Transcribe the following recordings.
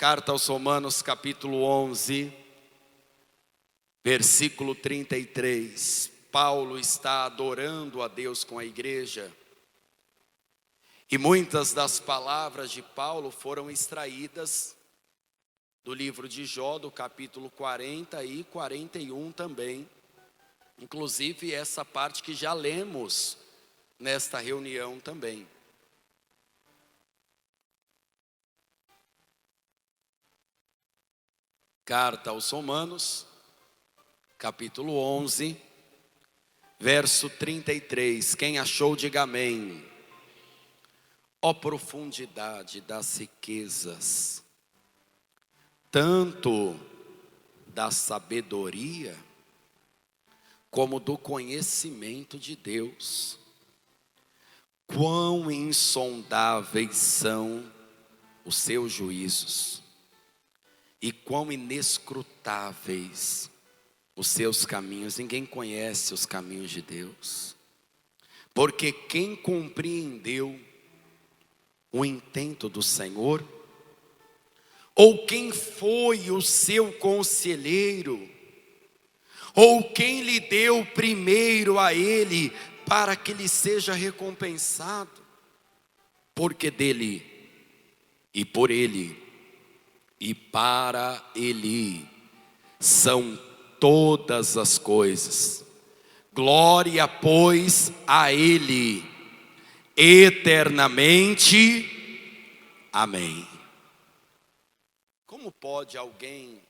Carta aos Romanos, capítulo 11, versículo 33. Paulo está adorando a Deus com a igreja. E muitas das palavras de Paulo foram extraídas do livro de Jó, do capítulo 40 e 41 também. Inclusive essa parte que já lemos nesta reunião também. Carta aos Romanos, capítulo 11, verso 33. Quem achou, diga amém. Ó profundidade das riquezas, tanto da sabedoria, como do conhecimento de Deus. Quão insondáveis são os seus juízos, e quão inescrutáveis os seus caminhos. Ninguém conhece os caminhos de Deus, porque quem compreendeu o intento do Senhor? Ou quem foi o seu conselheiro? Ou quem lhe deu primeiro a ele, para que lhe seja recompensado? Porque dele, e por ele, e para ele são todas as coisas. Glória, pois, a ele eternamente. Amém. Como pode alguém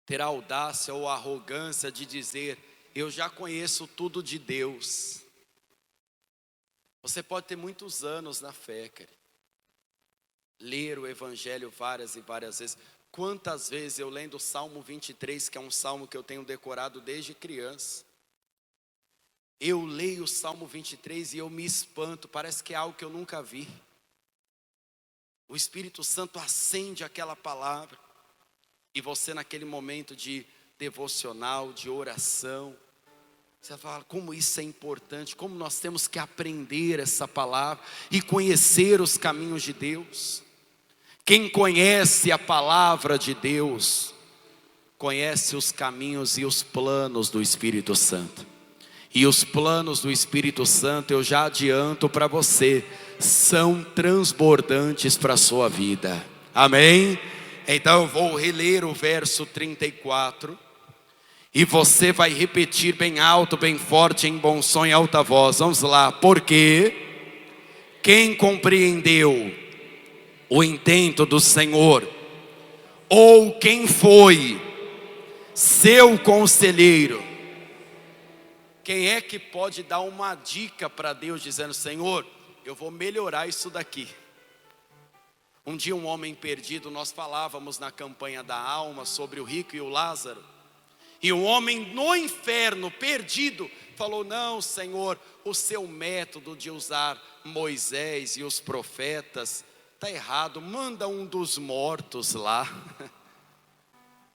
ter a audácia ou a arrogância de dizer: eu já conheço tudo de Deus? Você pode ter muitos anos na fé, querido, ler o evangelho várias e várias vezes. Quantas vezes eu lendo o Salmo 23, que é um salmo que eu tenho decorado desde criança, eu leio o Salmo 23 e eu me espanto, parece que é algo que eu nunca vi. O Espírito Santo acende aquela palavra, e você naquele momento de devocional, de oração, você fala: como isso é importante, como nós temos que aprender essa palavra e conhecer os caminhos de Deus. Quem conhece a palavra de Deus, conhece os caminhos e os planos do Espírito Santo. E os planos do Espírito Santo, eu já adianto para você, são transbordantes para a sua vida. Amém? Então eu vou reler o verso 34. E você vai repetir bem alto, bem forte, em bom som e alta voz. Vamos lá. Porque quem compreendeu o intento do Senhor, ou quem foi seu conselheiro? Quem é que pode dar uma dica para Deus dizendo: Senhor, eu vou melhorar isso daqui? Um dia um homem perdido, nós falávamos na campanha da alma sobre o rico e o Lázaro, e um homem no inferno, perdido, falou: não, Senhor, o seu método de usar Moisés e os profetas está errado, manda um dos mortos lá.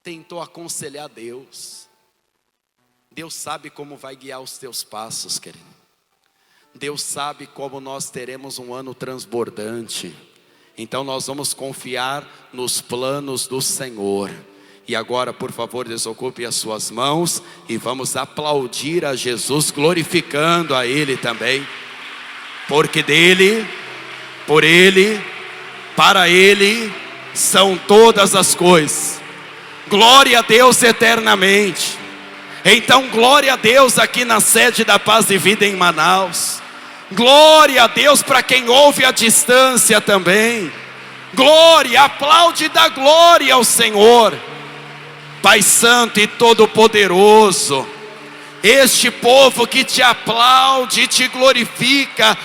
Tentou aconselhar Deus. Deus sabe como vai guiar os teus passos, querido. Deus sabe como nós teremos um ano transbordante. Então nós vamos confiar nos planos do Senhor. E agora, por favor, desocupe as suas mãos e vamos aplaudir a Jesus, glorificando a Ele também. Porque dele, por Ele, para Ele são todas as coisas. Glória a Deus eternamente. Então glória a Deus aqui na sede da Paz e Vida em Manaus. Glória a Deus para quem ouve à distância também. Glória, aplaude e dá glória ao Senhor. Pai Santo e Todo-Poderoso, este povo que te aplaude e te glorifica,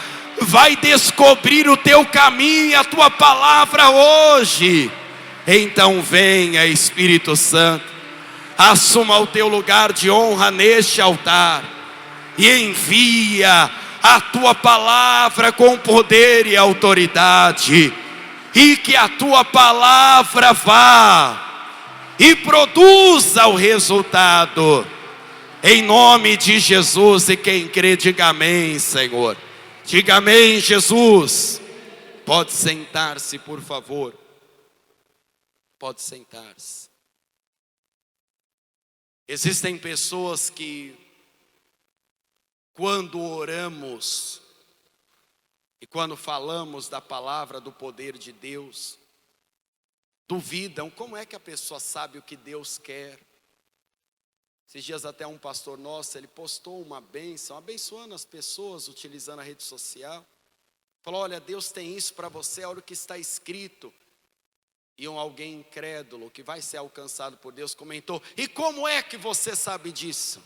vai descobrir o teu caminho e a tua palavra hoje. Então venha, Espírito Santo, assuma o teu lugar de honra neste altar e envia a tua palavra com poder e autoridade, e que a tua palavra vá e produza o resultado, em nome de Jesus. E quem crê, diga amém, Senhor. Diga amém, Jesus. Pode sentar-se, por favor. Pode sentar-se. Existem pessoas que, quando oramos e quando falamos da palavra do poder de Deus, duvidam como é que a pessoa sabe o que Deus quer. Esses dias até um pastor nosso, ele postou uma bênção, abençoando as pessoas, utilizando a rede social. Falou, olha, Deus tem isso para você, olha o que está escrito. E alguém incrédulo, que vai ser alcançado por Deus, comentou, e como é que você sabe disso?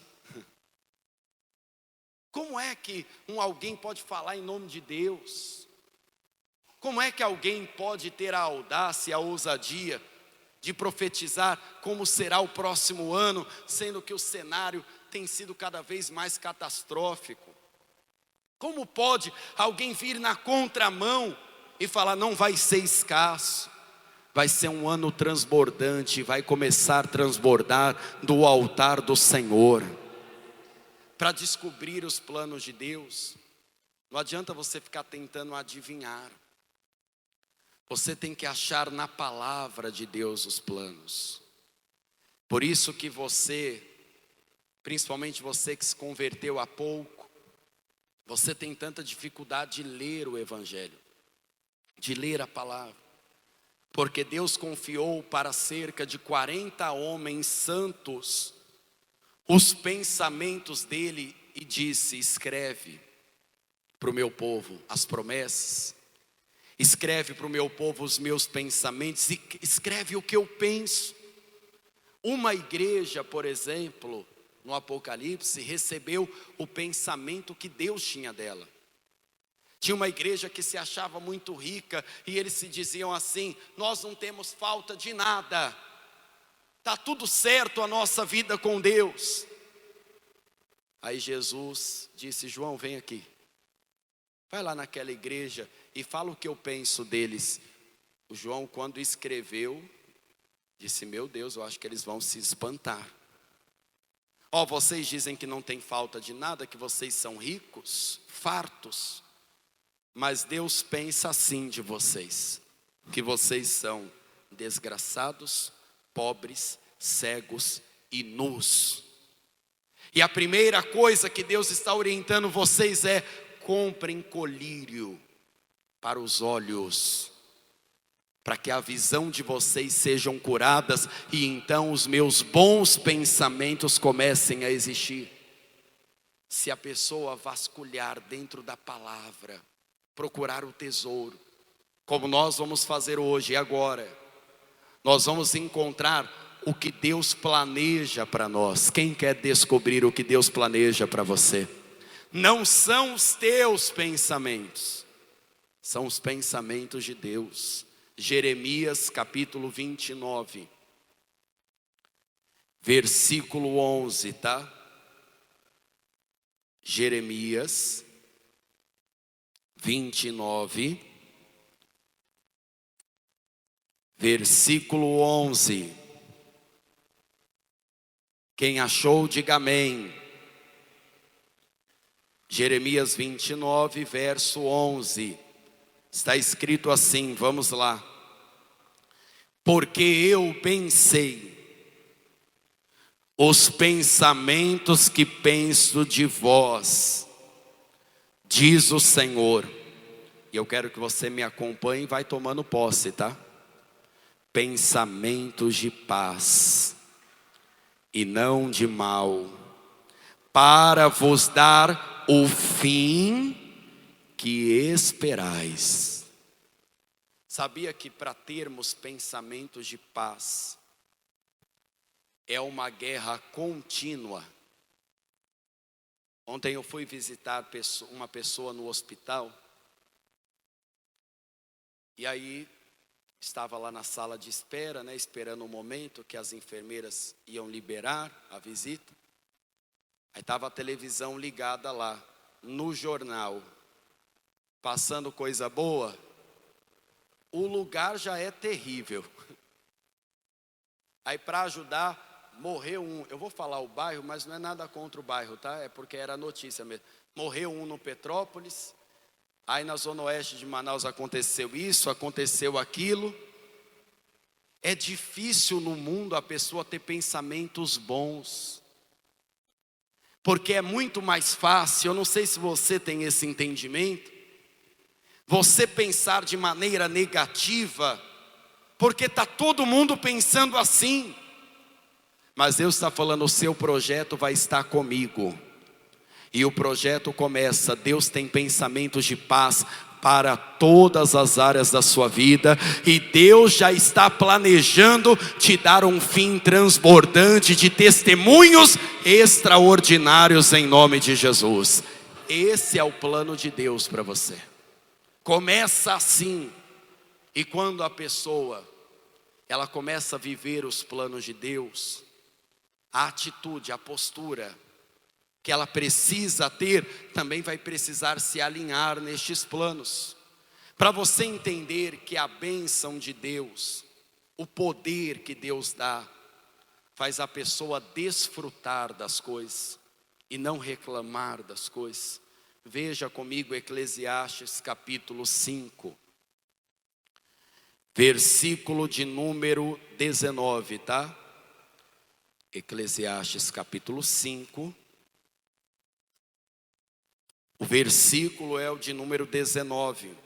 Como é que alguém pode falar em nome de Deus? Como é que alguém pode ter a audácia e a ousadia de profetizar como será o próximo ano, sendo que o cenário tem sido cada vez mais catastrófico? Como pode alguém vir na contramão e falar, não vai ser escasso, vai ser um ano transbordante, vai começar a transbordar do altar do Senhor? Para descobrir os planos de Deus, não adianta você ficar tentando adivinhar. Você tem que achar na palavra de Deus os planos. Por isso que você, principalmente você que se converteu há pouco, você tem tanta dificuldade de ler o Evangelho, de ler a palavra. Porque Deus confiou para cerca de 40 homens santos os pensamentos dele e disse, escreve para o meu povo as promessas. Escreve para o meu povo os meus pensamentos, e escreve o que eu penso. Uma igreja, por exemplo, no Apocalipse, recebeu o pensamento que Deus tinha dela. Tinha uma igreja que se achava muito rica, e eles se diziam assim, nós não temos falta de nada, está tudo certo a nossa vida com Deus. Aí Jesus disse, João, vem aqui. Vai lá naquela igreja e fala o que eu penso deles. O João, quando escreveu, disse, meu Deus, eu acho que eles vão se espantar. Ó, vocês dizem que não tem falta de nada, que vocês são ricos, fartos. Mas Deus pensa assim de vocês, que vocês são desgraçados, pobres, cegos e nus. E a primeira coisa que Deus está orientando vocês é, comprem colírio para os olhos, para que a visão de vocês sejam curadas e então os meus bons pensamentos comecem a existir. Se a pessoa vasculhar dentro da palavra, procurar o tesouro, como nós vamos fazer hoje e agora, nós vamos encontrar o que Deus planeja para nós. Quem quer descobrir o que Deus planeja para você? Não são os teus pensamentos, são os pensamentos de Deus. Jeremias capítulo 29, versículo 11, tá? Jeremias 29, versículo 11. Quem achou, diga amém. Jeremias 29, verso 11. Está escrito assim, vamos lá. Porque eu pensei os pensamentos que penso de vós, diz o Senhor. E eu quero que você me acompanhe e vai tomando posse, tá? Pensamentos de paz e não de mal, para vos dar o fim que esperais. Sabia que para termos pensamentos de paz, é uma guerra contínua. Ontem eu fui visitar uma pessoa no hospital, e aí estava lá na sala de espera, né, esperando o momento que as enfermeiras iam liberar a visita. Aí estava a televisão ligada lá, no jornal, passando coisa boa. O lugar já é terrível. Aí para ajudar, morreu um, eu vou falar o bairro, mas não é nada contra o bairro, tá? É porque era notícia mesmo. Morreu um no Petrópolis, aí na zona oeste de Manaus aconteceu isso, aconteceu aquilo. É difícil no mundo a pessoa ter pensamentos bons, porque é muito mais fácil, eu não sei se você tem esse entendimento, você pensar de maneira negativa, porque está todo mundo pensando assim. Mas Deus está falando, o seu projeto vai estar comigo. E o projeto começa, Deus tem pensamentos de paz para todas as áreas da sua vida. E Deus já está planejando te dar um fim transbordante de testemunhos extraordinários em nome de Jesus. Esse é o plano de Deus para você. Começa assim. E quando a pessoa, ela começa a viver os planos de Deus, a atitude, a postura que ela precisa ter, também vai precisar se alinhar nestes planos. Para você entender que a bênção de Deus, o poder que Deus dá, faz a pessoa desfrutar das coisas e não reclamar das coisas. Veja comigo Eclesiastes capítulo 5, versículo de número 19, tá? Eclesiastes capítulo 5, o versículo é o de número 19.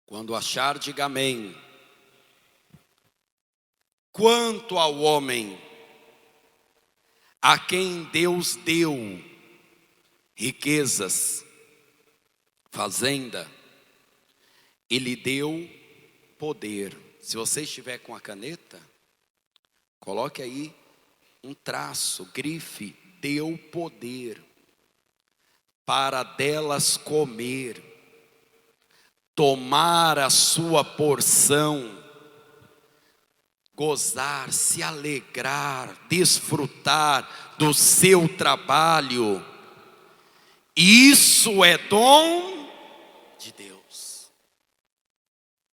Quando achar, diga amém. Quanto ao homem, a quem Deus deu riquezas, fazenda, Ele deu poder. Se você estiver com a caneta, coloque aí um traço, grife, deu poder para delas comer, tomar a sua porção, gozar, se alegrar, desfrutar do seu trabalho. Isso é dom de Deus.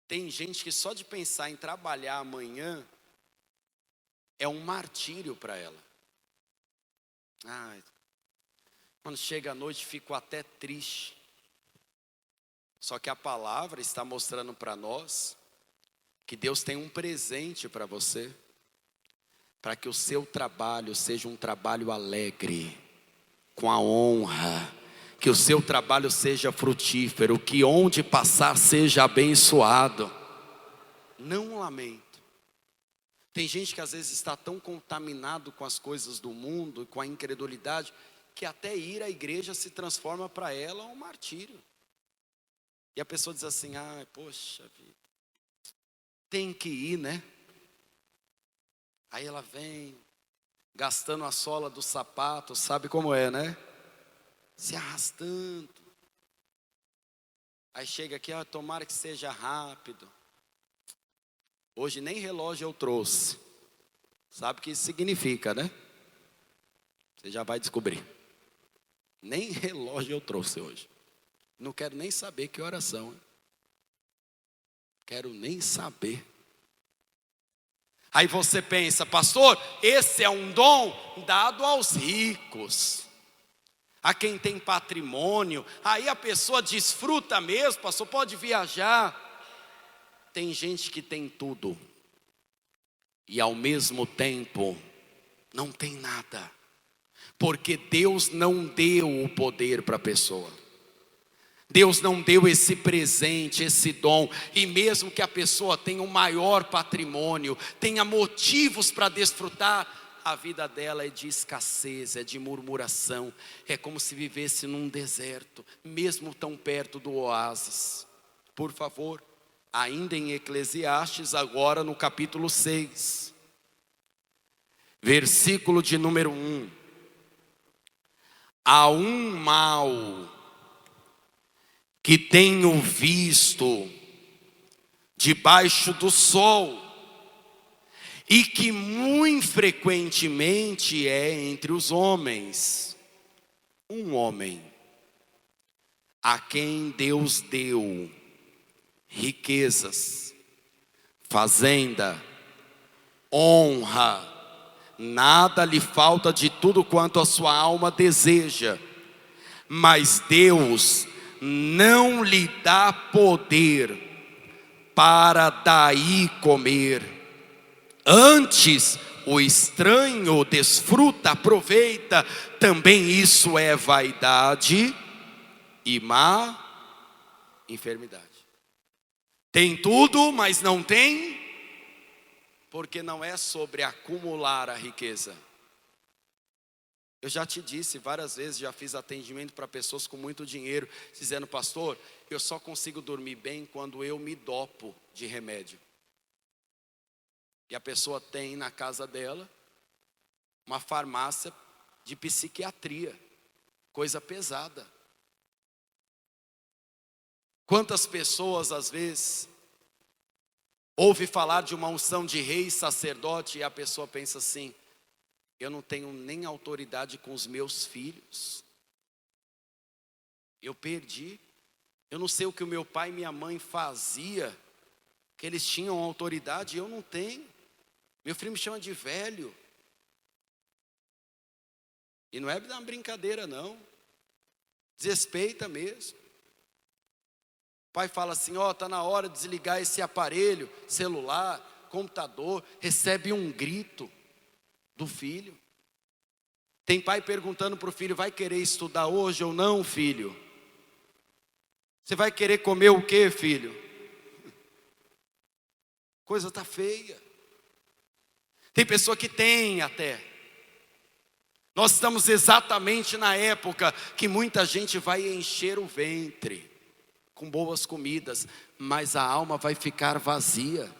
Tem gente que só de pensar em trabalhar amanhã é um martírio para ela. Quando chega a noite fico até triste. Só que a palavra está mostrando para nós que Deus tem um presente para você, para que o seu trabalho seja um trabalho alegre, com a honra, que o seu trabalho seja frutífero, que onde passar seja abençoado. Não lamento. Tem gente que às vezes está tão contaminado com as coisas do mundo, com a incredulidade, que até ir à igreja se transforma para ela um martírio. E a pessoa diz assim, poxa vida, tem que ir, né? Aí ela vem, gastando a sola do sapato, sabe como é, né? Se arrastando. Aí chega aqui, tomara que seja rápido. Hoje nem relógio eu trouxe. Sabe o que isso significa, né? Você já vai descobrir. Nem relógio eu trouxe hoje. Não quero nem saber que horas são. Quero nem saber. Aí você pensa, pastor, esse é um dom dado aos ricos, a quem tem patrimônio. Aí a pessoa desfruta mesmo, pastor, pode viajar. Tem gente que tem tudo e ao mesmo tempo não tem nada, porque Deus não deu o poder para a pessoa. Deus não deu esse presente, esse dom. E mesmo que a pessoa tenha um maior patrimônio, tenha motivos para desfrutar, a vida dela é de escassez, é de murmuração. É como se vivesse num deserto, mesmo tão perto do oásis. Por favor, ainda em Eclesiastes, agora no capítulo 6, versículo de número 1. Há um mal que tenho visto debaixo do sol, e que muito frequentemente é entre os homens. Um homem a quem Deus deu riquezas, fazenda, honra, nada lhe falta de tudo quanto a sua alma deseja, mas Deus não lhe dá poder para daí comer. Antes, o estranho desfruta, aproveita. Também isso é vaidade e má enfermidade. Tem tudo, mas não tem, porque não é sobre acumular a riqueza. Eu já te disse várias vezes, já fiz atendimento para pessoas com muito dinheiro, dizendo: pastor, eu só consigo dormir bem quando eu me dopo de remédio. E a pessoa tem na casa dela uma farmácia de psiquiatria, coisa pesada. Quantas pessoas às vezes ouve falar de uma unção de rei, sacerdote, e a pessoa pensa assim: eu não tenho nem autoridade com os meus filhos. Eu perdi. Eu não sei o que o meu pai e minha mãe fazia, que eles tinham autoridade e eu não tenho. Meu filho me chama de velho. E não é uma brincadeira não. Desrespeita mesmo. O pai fala assim: ó, está na hora de desligar esse aparelho, celular, computador. Recebe um grito do filho. Tem pai perguntando para o filho: vai querer estudar hoje ou não, filho? Você vai querer comer o quê, filho? Coisa está feia. Tem pessoa que tem até. Nós estamos exatamente na época que muita gente vai encher o ventre com boas comidas, mas a alma vai ficar vazia.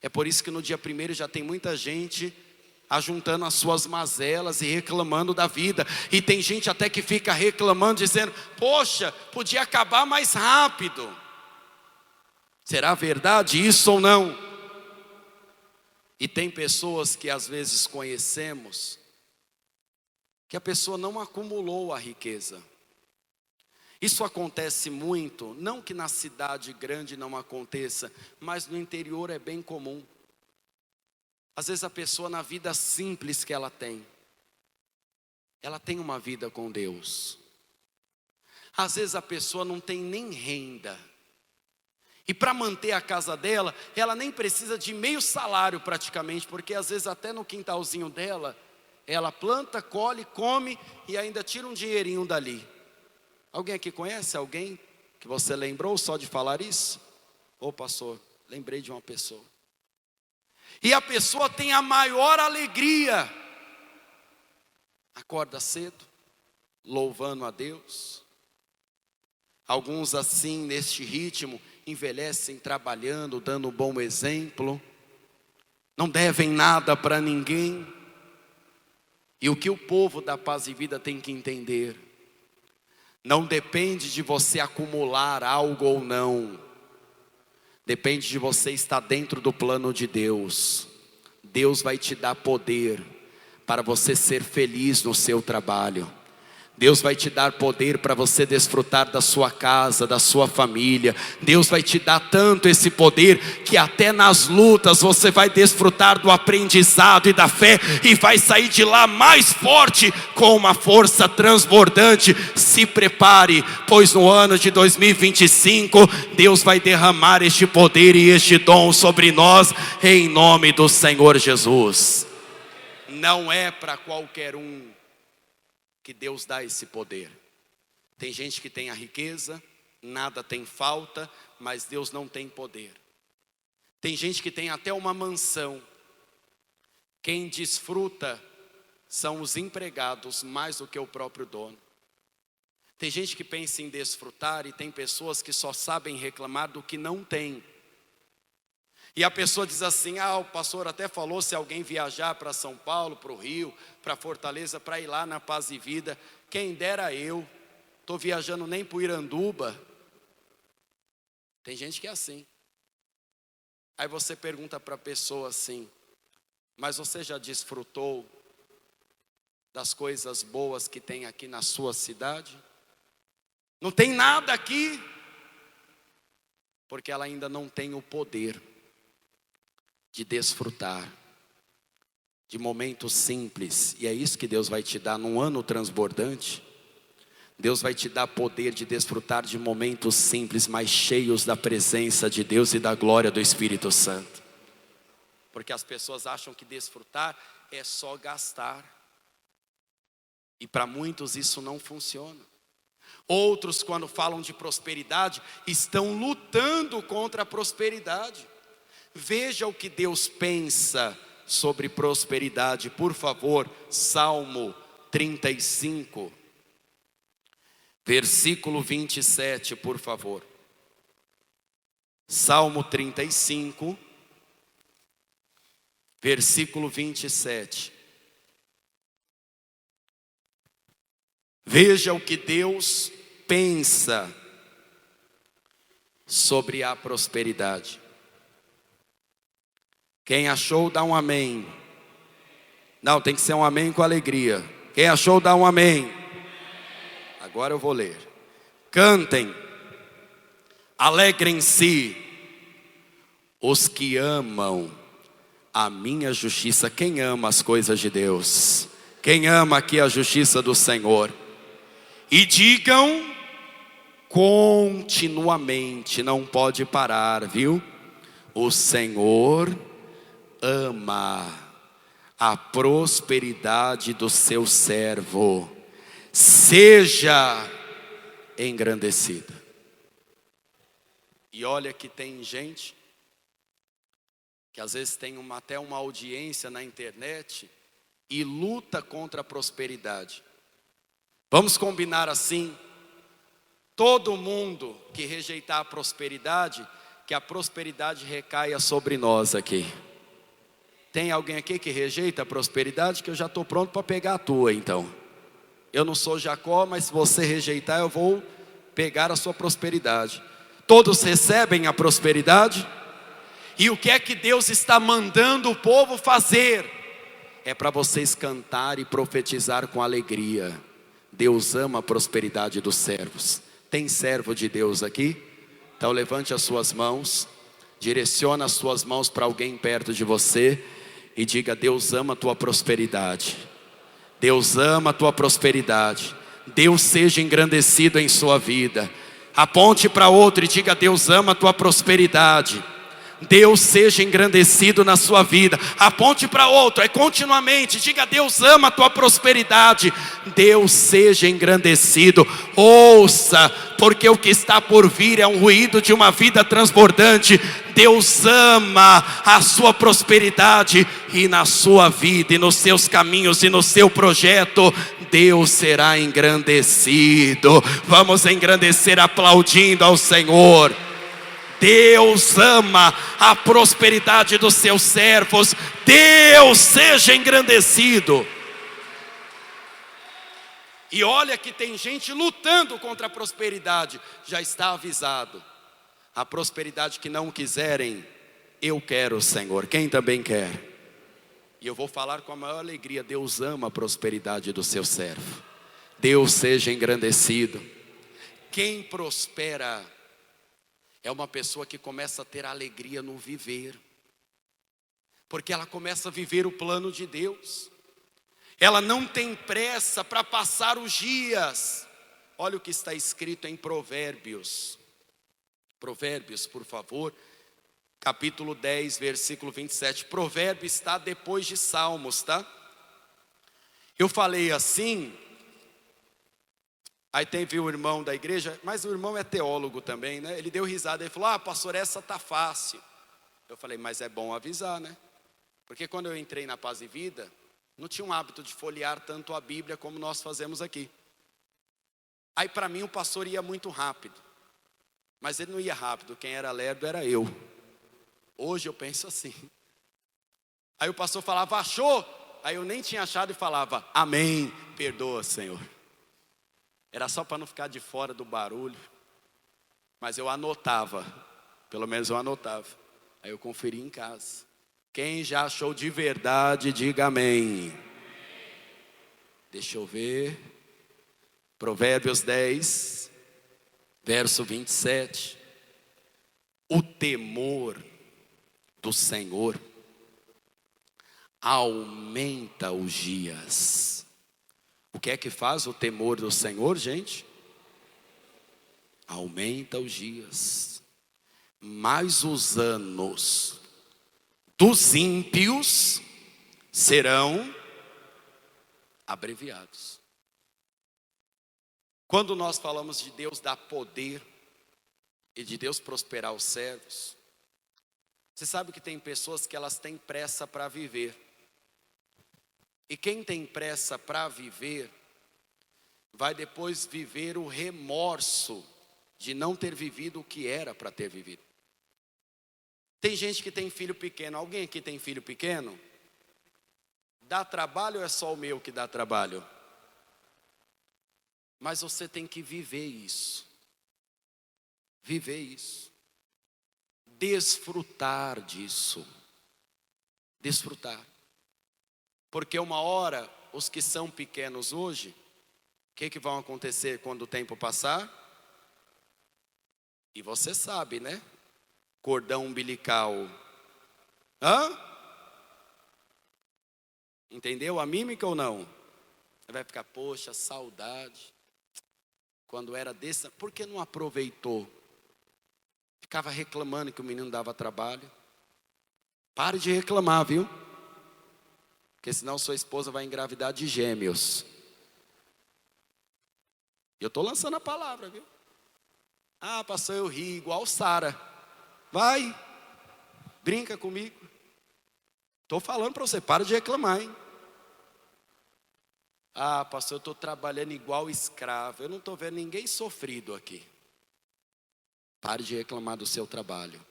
É por isso que no dia 1º já tem muita gente ajuntando as suas mazelas e reclamando da vida. E tem gente até que fica reclamando, dizendo: poxa, podia acabar mais rápido. Será verdade isso ou não? E tem pessoas que às vezes conhecemos, que a pessoa não acumulou a riqueza. Isso acontece muito, não que na cidade grande não aconteça, mas no interior é bem comum. Às vezes a pessoa, na vida simples que ela tem uma vida com Deus. Às vezes a pessoa não tem nem renda. E para manter a casa dela, ela nem precisa de meio salário praticamente, porque às vezes até no quintalzinho dela, ela planta, colhe, come e ainda tira um dinheirinho dali. Alguém aqui conhece alguém que você lembrou só de falar isso? Ô pastor, lembrei de uma pessoa. E a pessoa tem a maior alegria. Acorda cedo, louvando a Deus. Alguns assim, neste ritmo, envelhecem trabalhando, dando um bom exemplo. Não devem nada para ninguém. E o que o povo da Paz e Vida tem que entender: não depende de você acumular algo ou não. Depende de você estar dentro do plano de Deus. Deus vai te dar poder para você ser feliz no seu trabalho. Deus vai te dar poder para você desfrutar da sua casa, da sua família. Deus vai te dar tanto esse poder que até nas lutas você vai desfrutar do aprendizado e da fé e vai sair de lá mais forte, com uma força transbordante. Se prepare, pois no ano de 2025 Deus vai derramar este poder e este dom sobre nós, em nome do Senhor Jesus. Não é para qualquer um que Deus dá esse poder. Tem gente que tem a riqueza, nada tem falta, mas Deus não tem poder. Tem gente que tem até uma mansão. Quem desfruta são os empregados mais do que o próprio dono. Tem gente que pensa em desfrutar e tem pessoas que só sabem reclamar do que não tem. E a pessoa diz assim: o pastor até falou se alguém viajar para São Paulo, para o Rio, para Fortaleza, para ir lá na Paz e Vida. Quem dera eu, estou viajando nem para o Iranduba. Tem gente que é assim. Aí você pergunta para a pessoa assim: mas você já desfrutou das coisas boas que tem aqui na sua cidade? Não tem nada aqui, porque ela ainda não tem o poder de desfrutar de momentos simples. E é isso que Deus vai te dar num ano transbordante. Deus vai te dar poder de desfrutar de momentos simples, mas cheios da presença de Deus e da glória do Espírito Santo. Porque as pessoas acham que desfrutar é só gastar. E para muitos isso não funciona. Outros, quando falam de prosperidade, estão lutando contra a prosperidade. Veja o que Deus pensa sobre prosperidade, por favor. Salmo 35, versículo 27, por favor. Salmo 35, versículo 27. Veja o que Deus pensa sobre a prosperidade. Quem achou, dá um amém. Não, tem que ser um amém com alegria. Quem achou, dá um amém. Agora eu vou ler. Cantem, alegrem-se os que amam a minha justiça. Quem ama as coisas de Deus? Quem ama aqui a justiça do Senhor? E digam continuamente, não pode parar, viu? O Senhor ama a prosperidade do seu servo. Seja engrandecida. E olha que tem gente que às vezes tem até uma audiência na internet e luta contra a prosperidade. Vamos combinar assim: todo mundo que rejeitar a prosperidade, que a prosperidade recaia sobre nós aqui. Tem alguém aqui que rejeita a prosperidade? Que eu já estou pronto para pegar a tua então. Eu não sou Jacó, mas se você rejeitar, eu vou pegar a sua prosperidade. Todos recebem a prosperidade? E o que é que Deus está mandando o povo fazer? É para vocês cantar e profetizar com alegria. Deus ama a prosperidade dos servos. Tem servo de Deus aqui? Então levante as suas mãos, direciona as suas mãos para alguém perto de você e diga: Deus ama a tua prosperidade. Deus ama a tua prosperidade. Deus seja engrandecido em sua vida. Aponte para outro e diga: Deus ama a tua prosperidade. Deus seja engrandecido na sua vida. Aponte para outro, continuamente, diga: Deus ama a tua prosperidade. Deus seja engrandecido. Ouça, porque o que está por vir é um ruído de uma vida transbordante. Deus ama a sua prosperidade, e na sua vida, e nos seus caminhos, e no seu projeto, Deus será engrandecido. Vamos engrandecer aplaudindo ao Senhor. Deus ama a prosperidade dos seus servos. Deus seja engrandecido. E olha que tem gente lutando contra a prosperidade. Já está avisado. A prosperidade que não quiserem, eu quero, Senhor. Quem também quer? E eu vou falar com a maior alegria: Deus ama a prosperidade do seu servo. Deus seja engrandecido. Quem prospera é uma pessoa que começa a ter alegria no viver, porque ela começa a viver o plano de Deus. Ela não tem pressa para passar os dias. Olha o que está escrito em Provérbios. Provérbios, por favor, capítulo 10, versículo 27. Provérbio está depois de Salmos, tá? Eu falei assim. Aí teve o irmão da igreja, mas o irmão é teólogo também, né? Ele deu risada, ele falou: pastor, essa tá fácil. Eu falei: mas é bom avisar, né? Porque quando eu entrei na Paz e Vida, não tinha um hábito de folhear tanto a Bíblia como nós fazemos aqui. Aí para mim o pastor ia muito rápido. Mas ele não ia rápido, quem era lerdo era eu. Hoje eu penso assim. Aí o pastor falava: achou? Aí eu nem tinha achado e falava: amém, perdoa, Senhor. Era só para não ficar de fora do barulho. Mas eu anotava. Pelo menos eu anotava. Aí eu conferi em casa. Quem já achou de verdade, diga amém. Deixa eu ver. Provérbios 10, verso 27. O temor do Senhor aumenta os dias. O que é que faz o temor do Senhor, gente? Aumenta os dias, mas os anos dos ímpios serão abreviados. Quando nós falamos de Deus dar poder e de Deus prosperar os servos, você sabe que tem pessoas que elas têm pressa para viver. E quem tem pressa para viver, vai depois viver o remorso de não ter vivido o que era para ter vivido. Tem gente que tem filho pequeno. Alguém aqui tem filho pequeno? Dá trabalho ou é só o meu que dá trabalho? Mas você tem que viver isso. Viver isso. Desfrutar disso. Desfrutar. Porque uma hora, os que são pequenos hoje, o que vão acontecer quando o tempo passar? E você sabe, né? Cordão umbilical. Hã? Entendeu a mímica ou não? Vai ficar, poxa, saudade. Quando era desse, por que não aproveitou? Ficava reclamando que o menino dava trabalho. Pare de reclamar, viu? Porque senão sua esposa vai engravidar de gêmeos. Eu estou lançando a palavra, viu? Ah, pastor, eu ri igual Sara. Vai, brinca comigo. Estou falando para você, para de reclamar, hein? Ah, pastor, eu estou trabalhando igual escravo. Eu não estou vendo ninguém sofrido aqui. Pare de reclamar do seu trabalho.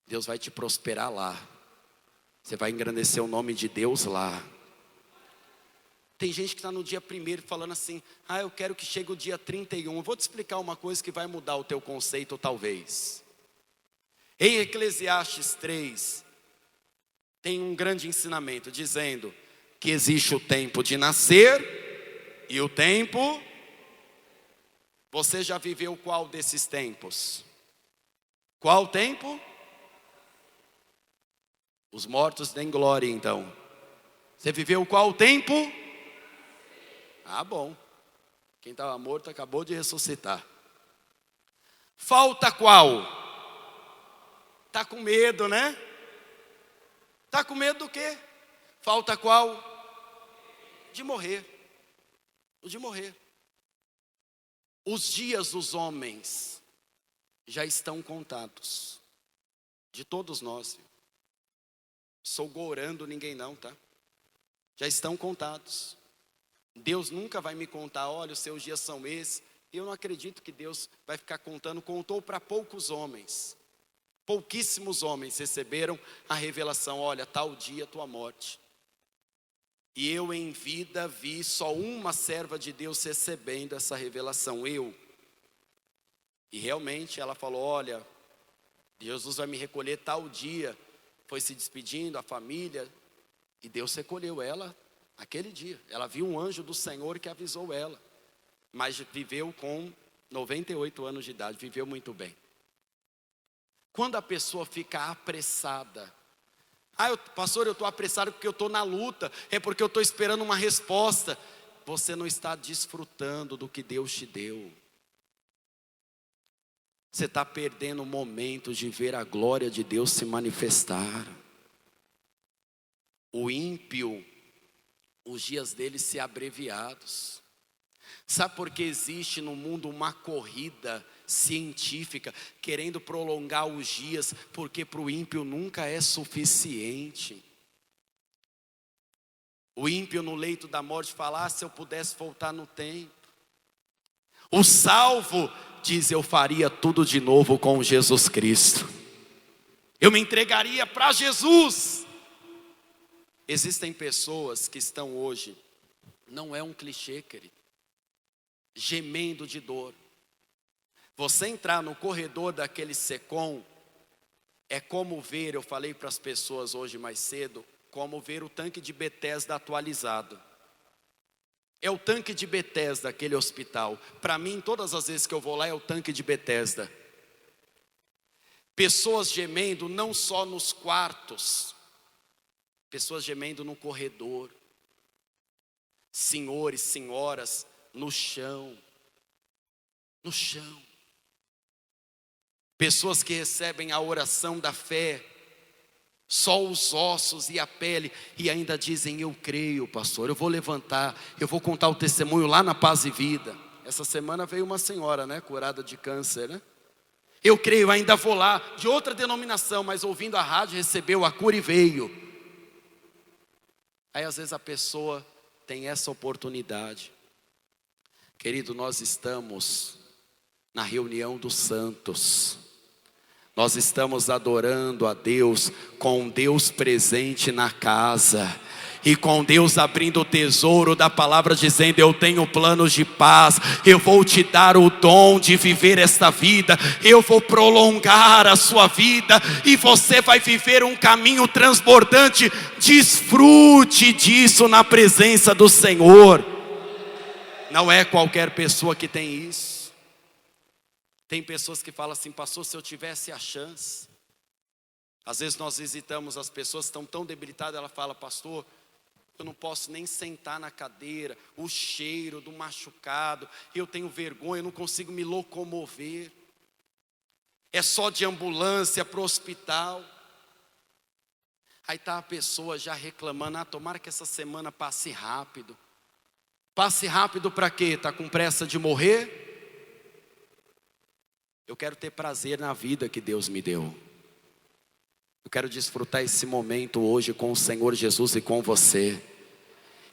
Deus vai te prosperar lá. Você vai engrandecer o nome de Deus lá. Tem gente que está no dia 1º falando assim, ah, eu quero que chegue o dia 31. Eu vou te explicar uma coisa que vai mudar o teu conceito, talvez. Em Eclesiastes 3, tem um grande ensinamento, dizendo que existe o tempo de nascer e o tempo. Você já viveu qual desses tempos? Qual tempo? Os mortos deem glória, então. Você viveu qual tempo? Ah, bom. Quem estava morto acabou de ressuscitar. Falta qual? Está com medo, né? Está com medo do quê? Falta qual? De morrer. O de morrer. Os dias dos homens já estão contados. De todos nós. Sou gorando ninguém não, tá? Já estão contados. Deus nunca vai me contar, olha, os seus dias são esses. Eu não acredito que Deus vai ficar contando. Contou para poucos homens. Pouquíssimos homens receberam a revelação, olha, tal dia tua morte. E eu em vida vi só uma serva de Deus recebendo essa revelação, eu. E realmente ela falou, olha, Jesus vai me recolher tal dia. Foi se despedindo, a família, e Deus recolheu ela aquele dia. Ela viu um anjo do Senhor que avisou ela. Mas viveu com 98 anos de idade, viveu muito bem. Quando a pessoa fica apressada, pastor, eu estou apressado porque eu estou na luta, é porque eu estou esperando uma resposta. Você não está desfrutando do que Deus te deu. Você está perdendo o momento de ver a glória de Deus se manifestar. O ímpio, os dias dele se abreviados. Sabe por que existe no mundo uma corrida científica querendo prolongar os dias? Porque para o ímpio nunca é suficiente. O ímpio no leito da morte fala, se eu pudesse voltar no tempo. O salvo diz, eu faria tudo de novo com Jesus Cristo. Eu me entregaria para Jesus. Existem pessoas que estão hoje, não é um clichê, querido, gemendo de dor. Você entrar no corredor daquele Secom, é como ver, eu falei para as pessoas hoje mais cedo, como ver o tanque de Bethesda atualizado. É o tanque de Bethesda, aquele hospital. Para mim, todas as vezes que eu vou lá, é o tanque de Bethesda. Pessoas gemendo não só nos quartos, pessoas gemendo no corredor. senhores, senhoras, no chão. No chão. Pessoas que recebem a oração da fé, só os ossos e a pele, e ainda dizem: eu creio, pastor, eu vou levantar, eu vou contar o testemunho lá na Paz e Vida. Essa semana veio uma senhora, né, curada de câncer, né? Eu creio, ainda vou lá, de outra denominação, mas ouvindo a rádio, recebeu a cura e veio. Aí às vezes a pessoa tem essa oportunidade. Querido, nós estamos na reunião dos santos. Nós estamos adorando a Deus, com Deus presente na casa. E com Deus abrindo o tesouro da palavra, dizendo: eu tenho planos de paz, eu vou te dar o dom de viver esta vida, eu vou prolongar a sua vida, e você vai viver um caminho transbordante. Desfrute disso na presença do Senhor. Não é qualquer pessoa que tem isso. Tem pessoas que falam assim: pastor, se eu tivesse a chance. Às vezes nós visitamos as pessoas que estão tão debilitadas, ela fala: pastor, eu não posso nem sentar na cadeira, o cheiro do machucado, eu tenho vergonha, eu não consigo me locomover. É só de ambulância para o hospital. Aí está a pessoa já reclamando: tomara que essa semana passe rápido. Passe rápido para quê? Está com pressa de morrer? Eu quero ter prazer na vida que Deus me deu. Eu quero desfrutar esse momento hoje com o Senhor Jesus e com você.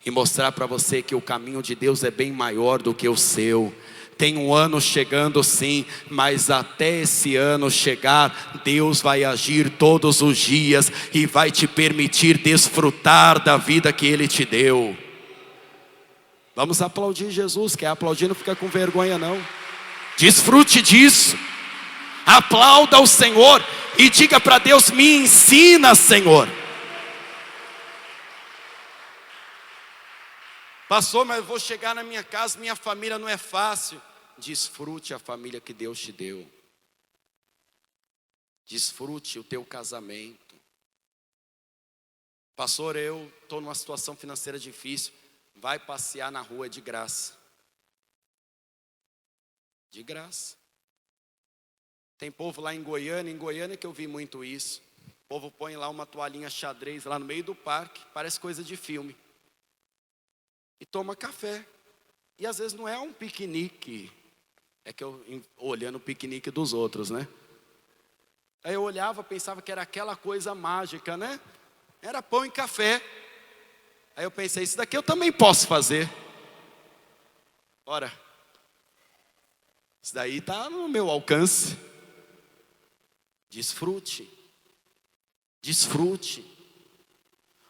E mostrar para você que o caminho de Deus é bem maior do que o seu. Tem um ano chegando sim, mas até esse ano chegar, Deus vai agir todos os dias e vai te permitir desfrutar da vida que Ele te deu. Vamos aplaudir Jesus. Quer aplaudir, não fica com vergonha não. Desfrute disso. Aplauda o Senhor e diga para Deus: me ensina, Senhor. Pastor, mas eu vou chegar na minha casa, minha família não é fácil. Desfrute a família que Deus te deu. Desfrute o teu casamento. Pastor, eu estou numa situação financeira difícil. Vai passear na rua de graça. De graça. Tem povo lá em Goiânia que eu vi muito isso. O povo põe lá uma toalhinha xadrez lá no meio do parque, parece coisa de filme. E toma café. E às vezes não é um piquenique. É que eu olhando o piquenique dos outros, né? Aí eu olhava, pensava que era aquela coisa mágica, né? Era pão e café. Aí eu pensei: isso daqui eu também posso fazer. Ora, isso daí está no meu alcance. Desfrute. Desfrute.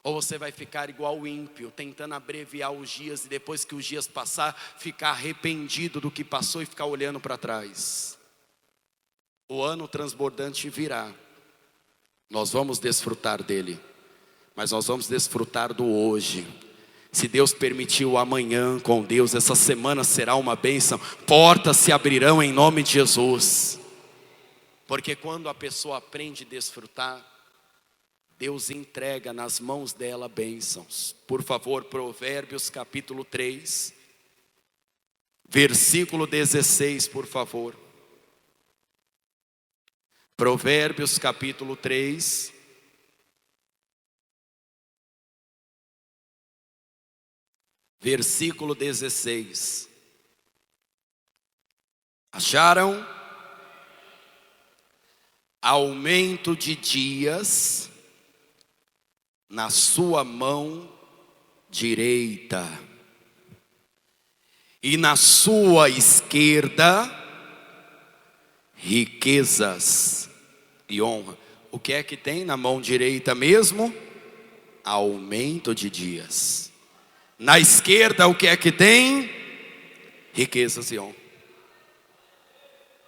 Ou você vai ficar igual o ímpio, tentando abreviar os dias, e depois que os dias passar, ficar arrependido do que passou e ficar olhando para trás. O ano transbordante virá. Nós vamos desfrutar dele, mas nós vamos desfrutar do hoje. Se Deus permitiu, amanhã com Deus, essa semana será uma bênção. Portas se abrirão em nome de Jesus. Porque quando a pessoa aprende a desfrutar, Deus entrega nas mãos dela bênçãos. Por favor, Provérbios capítulo 3, versículo 16, por favor. Provérbios capítulo 3, versículo 16. Acharam? Aumento de dias na sua mão direita, e na sua esquerda riquezas e honra. O que é que tem na mão direita mesmo? Aumento de dias. Na esquerda o que é que tem? Riquezas e honra.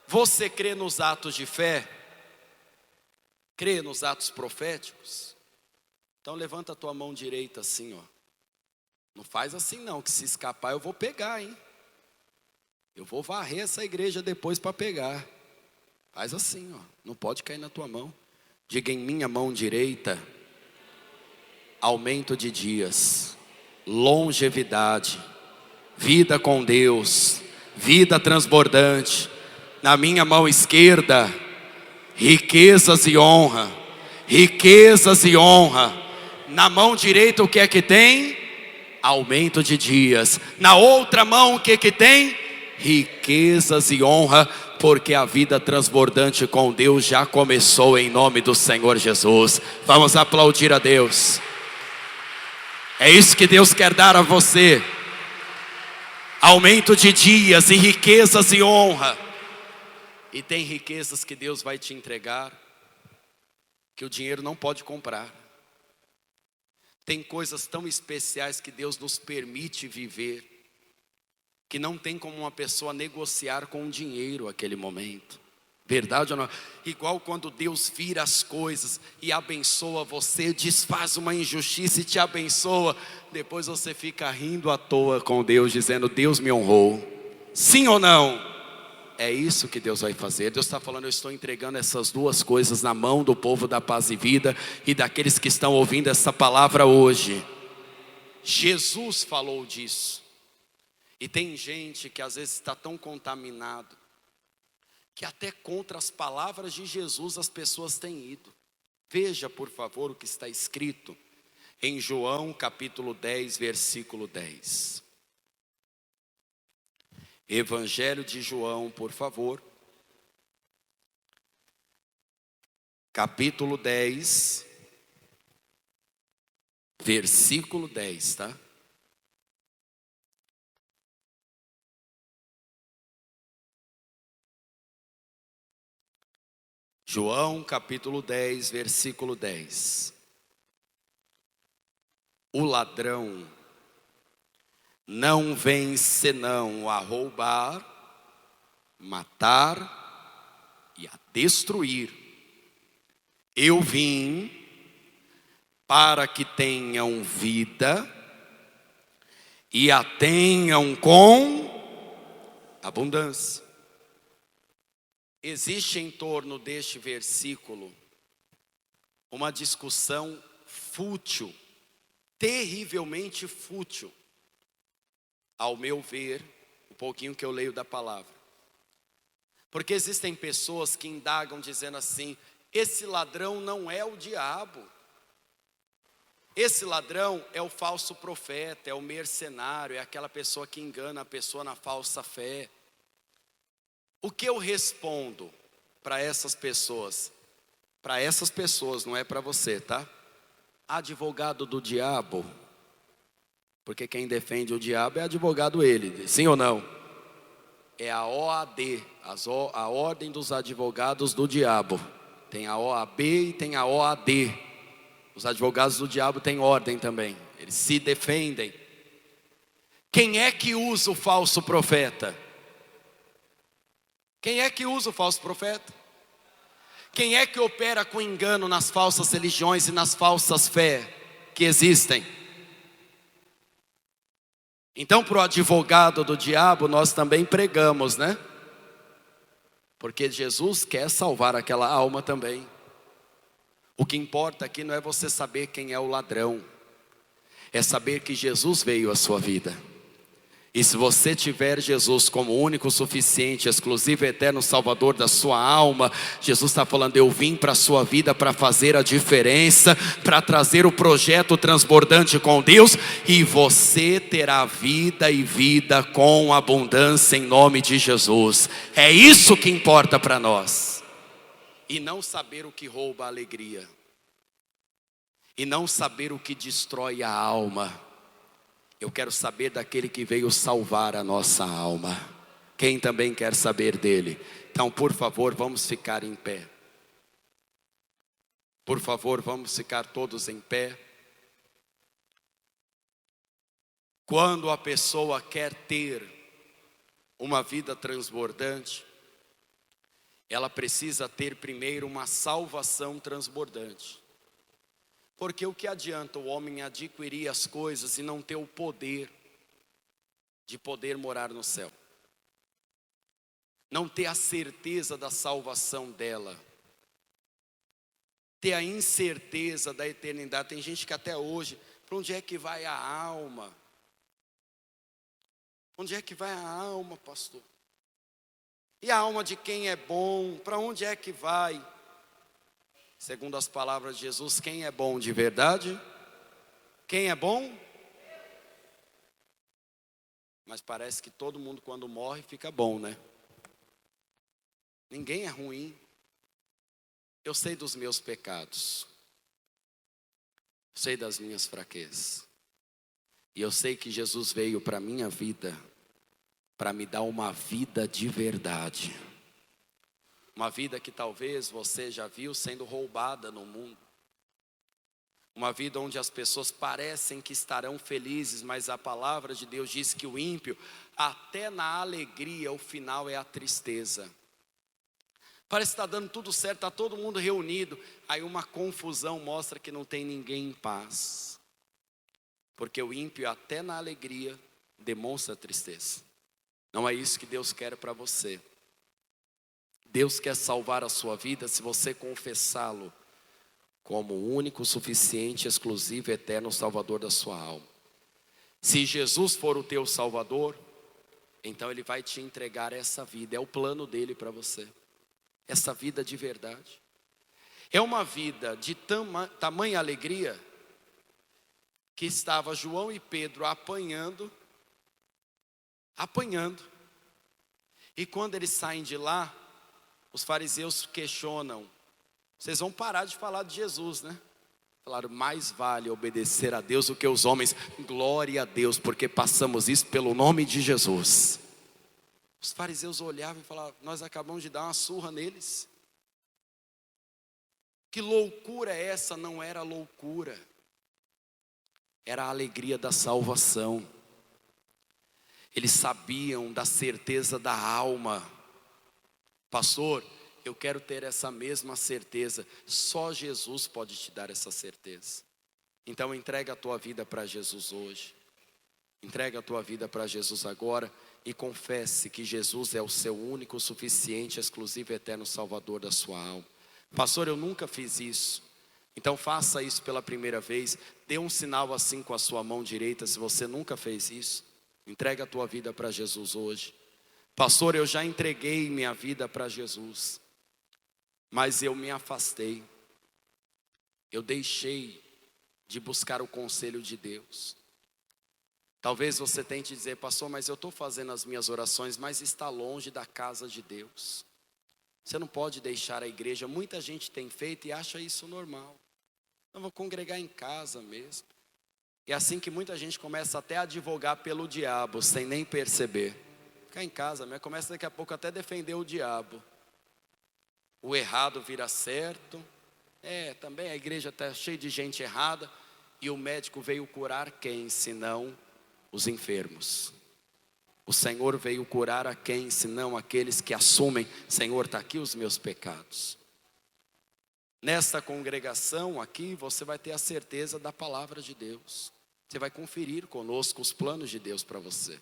Você crê nos atos de fé? Crê nos atos proféticos? Então levanta a tua mão direita assim, ó. Não faz assim não, que se escapar eu vou pegar, hein? Eu vou varrer essa igreja depois para pegar. Faz assim, ó. Não pode cair na tua mão. Diga: em minha mão direita, aumento de dias. longevidade, vida com Deus, vida transbordante. Na minha mão esquerda, riquezas e honra, riquezas e honra. Na mão direita o que é que tem? Aumento de dias. Na outra mão o que é que tem? Riquezas e honra, porque a vida transbordante com Deus já começou em nome do Senhor Jesus. Vamos aplaudir a Deus. É isso que Deus quer dar a você. Aumento de dias e riquezas e honra. E tem riquezas que Deus vai te entregar que o dinheiro não pode comprar. Tem coisas tão especiais que Deus nos permite viver, que não tem como uma pessoa negociar com o dinheiro aquele momento. Verdade ou não? Igual quando Deus vira as coisas e abençoa você, desfaz uma injustiça e te abençoa. Depois você fica rindo à toa com Deus, dizendo: Deus me honrou. Sim ou não? É isso que Deus vai fazer. Deus está falando: eu estou entregando essas duas coisas na mão do povo da Paz e Vida e daqueles que estão ouvindo essa palavra hoje. Jesus falou disso. E tem gente que às vezes está tão contaminado que até contra as palavras de Jesus as pessoas têm ido. Veja por favor o que está escrito em João capítulo 10, versículo 10. Evangelho de João, por favor. Capítulo 10, versículo 10, tá? João capítulo 10, versículo 10. O ladrão não vem senão a roubar, matar e a destruir. Eu vim para que tenham vida e a tenham com abundância. Existe em torno deste versículo uma discussão fútil, terrivelmente fútil, ao meu ver, um pouquinho que eu leio da palavra. Porque existem pessoas que indagam dizendo assim: esse ladrão não é o diabo, esse ladrão é o falso profeta, é o mercenário, é aquela pessoa que engana a pessoa na falsa fé. O que eu respondo para essas pessoas? Para essas pessoas, não é para você, tá? Advogado do diabo. Porque quem defende o diabo é advogado ele, sim ou não? É a OAD, a Ordem dos Advogados do Diabo. Tem a OAB e tem a OAD. Os advogados do diabo têm ordem também, eles se defendem. Quem é que usa o falso profeta? Quem é que usa o falso profeta? Quem é que opera com engano nas falsas religiões e nas falsas fé que existem? Então, para o advogado do diabo, nós também pregamos, né? Porque Jesus quer salvar aquela alma também. O que importa aqui não é você saber quem é o ladrão, é saber que Jesus veio à sua vida. E se você tiver Jesus como único, suficiente, exclusivo, eterno Salvador da sua alma, Jesus está falando: eu vim para a sua vida para fazer a diferença, para trazer o projeto transbordante com Deus, e você terá vida e vida com abundância em nome de Jesus. É isso que importa para nós. E não saber o que rouba a alegria, e não saber o que destrói a alma. Eu quero saber daquele que veio salvar a nossa alma. Quem também quer saber dele? Então, por favor, vamos ficar em pé. Por favor, vamos ficar todos em pé. Quando a pessoa quer ter uma vida transbordante, ela precisa ter primeiro uma salvação transbordante. Porque o que adianta o homem adquirir as coisas e não ter o poder de poder morar no céu? Não ter a certeza da salvação dela, ter a incerteza da eternidade. Tem gente que até hoje Para onde é que vai a alma? Onde é que vai a alma, pastor? E a alma de quem é bom, para onde é que vai? Segundo as palavras de Jesus, quem é bom de verdade? Quem é bom? Mas parece que todo mundo quando morre fica bom, né? Ninguém é ruim. Eu sei dos meus pecados. Sei das minhas fraquezas. E eu sei que Jesus veio para a minha vida, para me dar uma vida de verdade. Uma vida que talvez você já viu sendo roubada no mundo. Uma vida onde as pessoas parecem que estarão felizes, mas a palavra de Deus diz que o ímpio, até na alegria, o final é a tristeza. Parece que está dando tudo certo, está todo mundo reunido. Aí uma confusão mostra que não tem ninguém em paz. Porque o ímpio, até na alegria, demonstra tristeza. Não é isso que Deus quer para você. Deus quer salvar a sua vida se você confessá-lo como o único, suficiente, exclusivo, eterno Salvador da sua alma. Se Jesus for o teu Salvador, então Ele vai te entregar essa vida. É o plano dele para você. Essa vida de verdade. É uma vida de tamanha alegria que estava João e Pedro apanhando. E quando eles saem de lá, os fariseus questionam: vocês vão parar de falar de Jesus, né? Falaram: mais vale obedecer a Deus do que os homens. Glória a Deus, porque passamos isso pelo nome de Jesus. Os fariseus olhavam e falavam: nós acabamos de dar uma surra neles. Que loucura é essa? Não era loucura. Era a alegria da salvação. Eles sabiam da certeza da alma. Pastor, eu quero ter essa mesma certeza. Só Jesus pode te dar essa certeza. Então entrega a tua vida para Jesus hoje. Entrega a tua vida para Jesus agora. E confesse que Jesus é o seu único, suficiente, exclusivo, eterno Salvador da sua alma. Pastor, eu nunca fiz isso. Então faça isso pela primeira vez. Dê um sinal assim com a sua mão direita se você nunca fez isso. Entrega a tua vida para Jesus hoje. Pastor, eu já entreguei minha vida para Jesus, mas eu me afastei. Eu deixei de buscar o conselho de Deus. Talvez você tente dizer: pastor, mas eu estou fazendo as minhas orações, mas está longe da casa de Deus. Você não pode deixar a igreja. Muita gente tem feito e acha isso normal. Eu vou congregar em casa mesmo. É assim que muita gente começa até a advogar pelo diabo, sem nem perceber. Ficar em casa, mas começa daqui a pouco até a defender o diabo. O errado vira certo. Também a igreja está cheia de gente errada. E o médico veio curar quem, senão os enfermos? O Senhor veio curar a quem, senão aqueles que assumem: Senhor, está aqui os meus pecados. Nesta congregação aqui, você vai ter a certeza da palavra de Deus. Você vai conferir conosco os planos de Deus para você.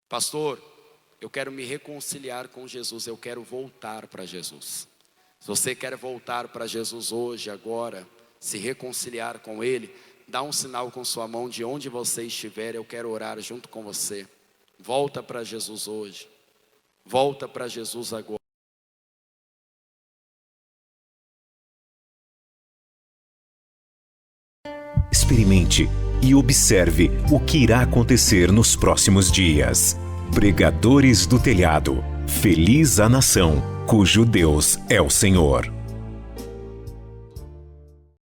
Pastor, eu quero me reconciliar com Jesus, eu quero voltar para Jesus. Se você quer voltar para Jesus hoje, agora, se reconciliar com Ele, dá um sinal com sua mão de onde você estiver, eu quero orar junto com você. Volta para Jesus hoje. Volta para Jesus agora. Experimente e observe o que irá acontecer nos próximos dias. Pregadores do Telhado. Feliz a nação cujo Deus é o Senhor.